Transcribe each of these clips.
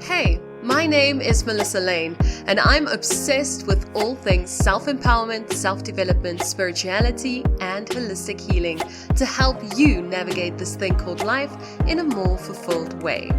Hey, my name is Melissa LAINN, and I'm obsessed with all things self-empowerment, self-development, spirituality, and holistic healing to help you navigate this thing called life in a more fulfilled way.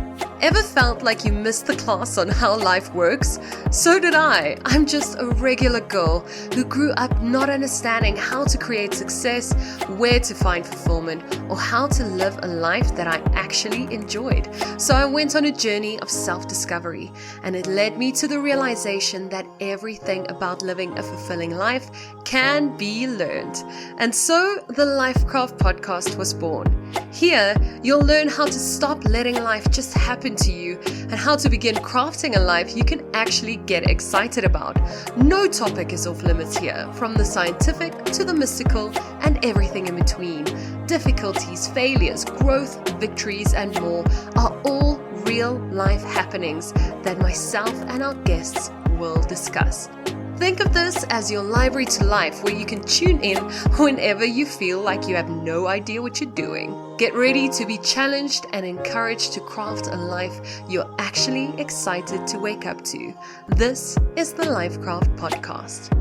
Ever felt like you missed the class on how life works? So did I. I'm just a regular girl who grew up not understanding how to create success, where to find fulfillment, or how to live a life that I actually enjoyed. So I went on a journey of self-discovery, and it led me to the realization that everything about living a fulfilling life can be learned. And so the LifeKraft podcast was born. Here, you'll learn how to stop letting life just happen to you and how to begin crafting a life you can actually get excited about. No topic is off limits here, from the scientific to the mystical and everything in between. Difficulties, failures, growth, victories, and more are all real life happenings that myself and our guests will discuss. Think of this as your library to life, where you can tune in whenever you feel like you have no idea what you're doing. Get ready to be challenged and encouraged to craft a life you're actually excited to wake up to. This is the LifeKraft podcast.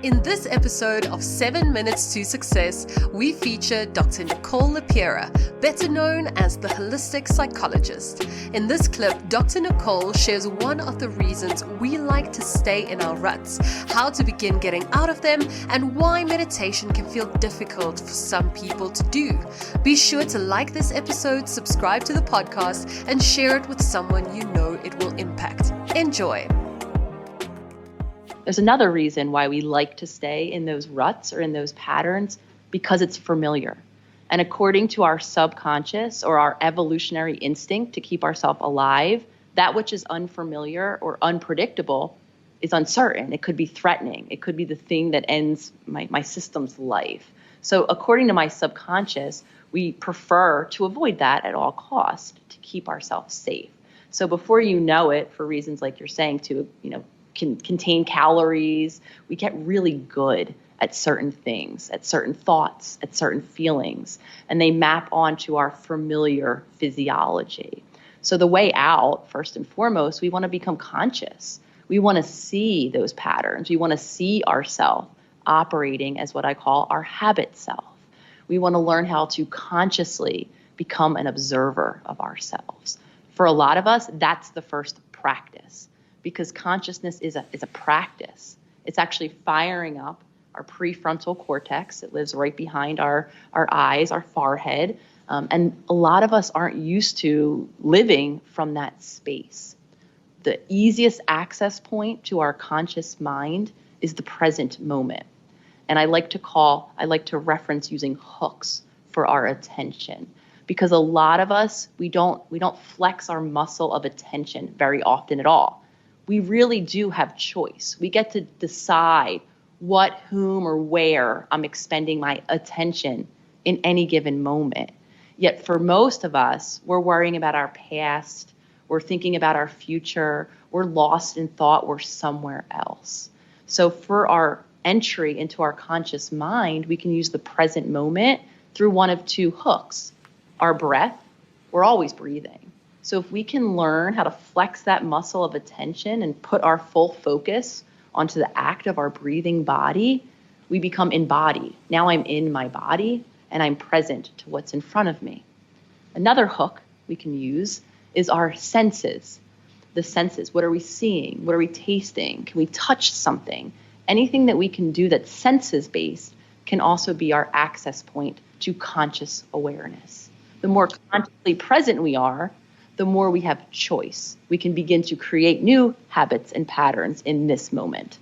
In this episode of 7 Minutes to Success, we feature Dr. Nicole LePera, better known as the Holistic Psychologist. In this clip, Dr. Nicole shares one of the reasons we like to stay in our ruts, how to begin getting out of them, and why meditation can feel difficult for some people to do. Be sure to like this episode, subscribe to the podcast, and share it with someone you know it will impact. Enjoy. There's another reason why we like to stay in those ruts or in those patterns, because it's familiar. And according to our subconscious or our evolutionary instinct to keep ourselves alive, that which is unfamiliar or unpredictable is uncertain. It could be threatening. It could be the thing that ends my system's life. So according to my subconscious, we prefer to avoid that at all costs to keep ourselves safe. So before you know it, for reasons like you're saying, to can contain calories, we get really good at certain things, at certain thoughts, at certain feelings, and they map onto our familiar physiology. So the way out, first and foremost, we want to become conscious. We want to see those patterns. We want to see ourselves operating as what I call our habit self. We want to learn how to consciously become an observer of ourselves. For a lot of us, that's the first practice, because consciousness is a practice. It's actually firing up our prefrontal cortex. It lives right behind our eyes, our forehead. And a lot of us aren't used to living from that space. The easiest access point to our conscious mind is the present moment. And I like to reference using hooks for our attention, because a lot of us, we don't flex our muscle of attention very often at all. We really do have choice. We get to decide what, whom, or where I'm expending my attention in any given moment. Yet for most of us, we're worrying about our past, we're thinking about our future, we're lost in thought, we're somewhere else. So for our entry into our conscious mind, we can use the present moment through one of two hooks. Our breath, we're always breathing. So if we can learn how to flex that muscle of attention and put our full focus onto the act of our breathing body, we become embodied. Now I'm in my body and I'm present to what's in front of me. Another hook we can use is our senses. The senses, what are we seeing? What are we tasting? Can we touch something? Anything that we can do that's senses-based can also be our access point to conscious awareness. The more consciously present we are, the more we have choice. We can begin to create new habits and patterns in this moment.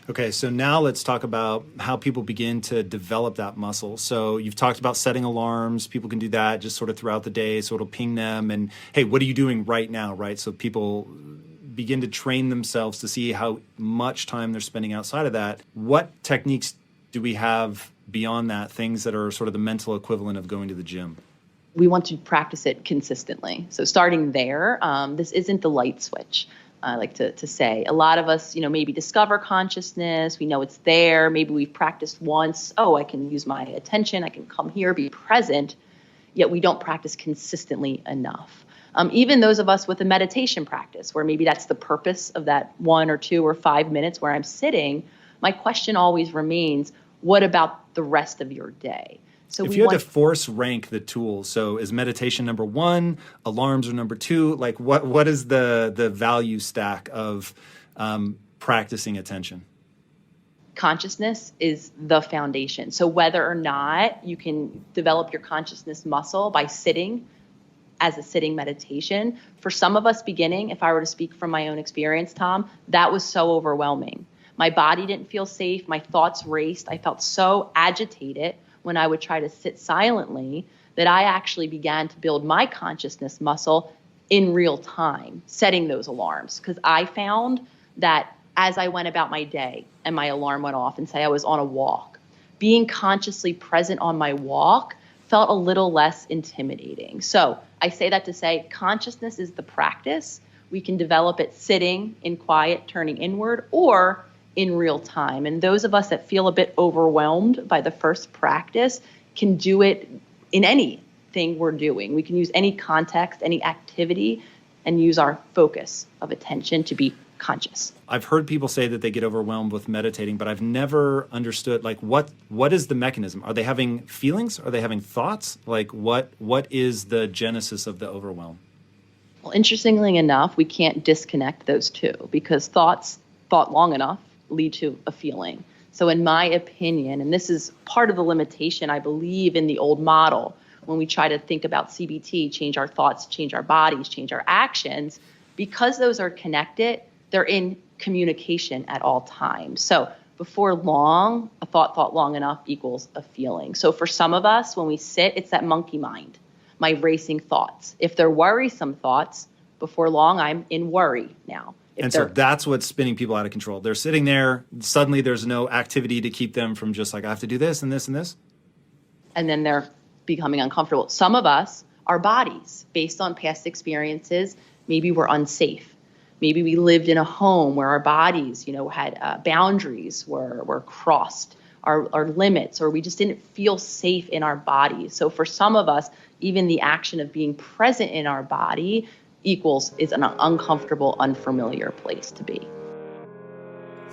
Okay, so now let's talk about how people begin to develop that muscle. So you've talked about setting alarms. People can do that just sort of throughout the day, so it'll ping them. And hey, what are you doing right now, right? So people begin to train themselves to see how much time they're spending outside of that. What techniques do we have beyond that, things that are sort of the mental equivalent of going to the gym? We want to practice it consistently. So starting there, this isn't the light switch. I like to say a lot of us, maybe discover consciousness. We know it's there. Maybe we've practiced once. Oh, I can use my attention. I can come here, be present. Yet we don't practice consistently enough. Even those of us with a meditation practice, where maybe that's the purpose of that 1 or 2 or 5 minutes where I'm sitting, my question always remains, what about the rest of your day? So if you had to force rank the tools, so is meditation number 1, alarms are number 2? Like what is the value stack of practicing attention? Consciousness is the foundation. So whether or not you can develop your consciousness muscle by sitting as a sitting meditation, for some of us beginning, if I were to speak from my own experience, Tom, that was so overwhelming. My body didn't feel safe. My thoughts raced. I felt so agitated when I would try to sit silently that I actually began to build my consciousness muscle in real time, setting those alarms. Because I found that as I went about my day and my alarm went off, and say I was on a walk, being consciously present on my walk felt a little less intimidating. So I say that to say consciousness is the practice. We can develop it sitting in quiet, turning inward, or in real time. And those of us that feel a bit overwhelmed by the first practice can do it in anything we're doing. We can use any context, any activity, and use our focus of attention to be conscious. I've heard people say that they get overwhelmed with meditating, but I've never understood, like, what is the mechanism? Are they having feelings? Are they having thoughts? Like, what is the genesis of the overwhelm? Well, interestingly enough, we can't disconnect those two, because thoughts thought long enough lead to a feeling. So in my opinion, and this is part of the limitation, I believe, in the old model, when we try to think about CBT, change our thoughts, change our bodies, change our actions, because those are connected, they're in communication at all times. So before long, a thought long enough equals a feeling. So for some of us, when we sit, it's that monkey mind, my racing thoughts. If they're worrisome thoughts, before long, I'm in worry now. And so that's what's spinning people out of control. They're sitting there, suddenly there's no activity to keep them from just like, I have to do this and this and this. And then they're becoming uncomfortable. Some of us, our bodies, based on past experiences, maybe we're unsafe. Maybe we lived in a home where our bodies, had boundaries were crossed, our limits, or we just didn't feel safe in our bodies. So for some of us, even the action of being present in our body is an uncomfortable, unfamiliar place to be.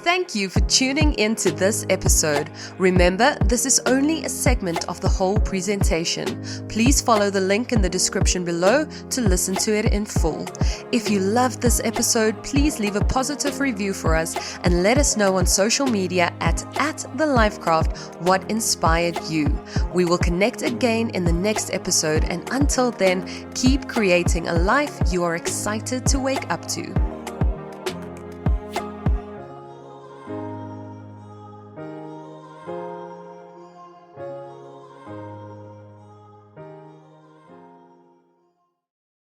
Thank you for tuning in to this episode. Remember, this is only a segment of the whole presentation. Please follow the link in the description below to listen to it in full. If you loved this episode, please leave a positive review for us and let us know on social media at the LifeKraft what inspired you. We will connect again in the next episode, and until then, keep creating a life you are excited to wake up to.